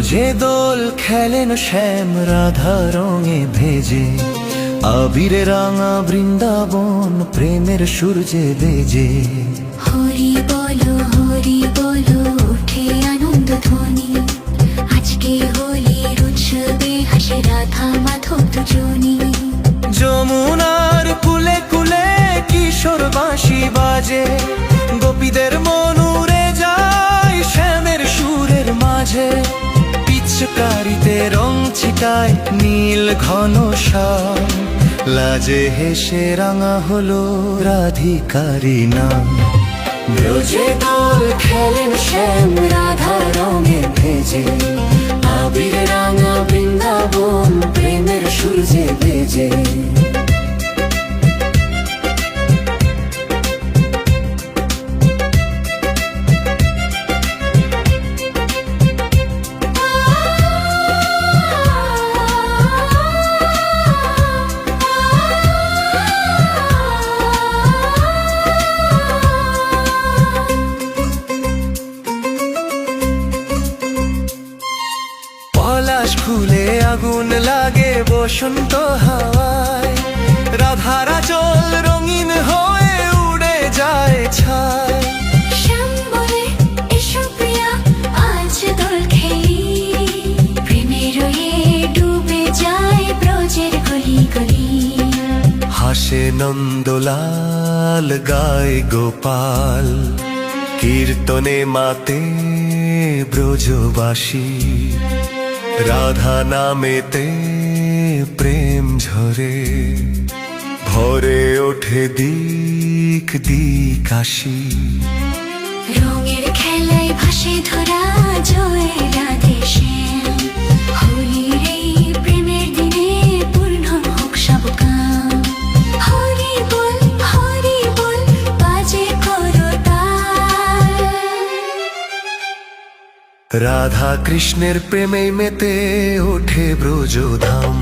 ব্রজে দোল খেলেন শ্যাম রাধা রঙে ভেজে, আবিরে রাঙা বৃন্দাবন প্রেমের সূর্যে বেজে। হরি বলো ওঠে আনন্দ ধ্বনি, আজকে হোলির উৎসবে হাসে রাধা মাধব দুজনি। যমুনার কুলে কুলে কিশোর বাঁশি বাজে, গোপীদের মন উড়ে যায় শ্যামের সুরের মাঝে। পিচকারিতে রং ছিটায় নীল ঘন শ্যাম, লাজে হেসে রাঙা হলো রাধিকারি নাম। ব্রজে দোল খেলেন শ্যাম রাধা রঙে ভেজে, আবির রাঙা বৃন্দাবন প্রেমের সূর্যে বেজে। পলাশ ফুলে আগুন লাগে বসন্ত হাওয়ায়, রাধারা চল রঙিন হয়ে উড়ে যায় ছায়। শ্যাম বলে এসো প্রিয়া আজ দোল খেলি, প্রেমের রয়ে ডুবে যায় ব্রজের গলি গলি। হাসে নন্দলাল গায় গোপাল, কীর্তনে মাতে ব্রজবাসী। রাধা নামেতে প্রেম ঝরে, ভরে ওঠে দিক দিক আসি। রঙের খেলায় ভাসে ধরা জয় রাধে শ্যাম, হোলির এই প্রেমের দিনে পূর্ণ হোক সব কাম। হরি বল বাজে করতাল। রাধা কৃষ্ণের প্রেমে মেতে ওঠে ব্রজধাম।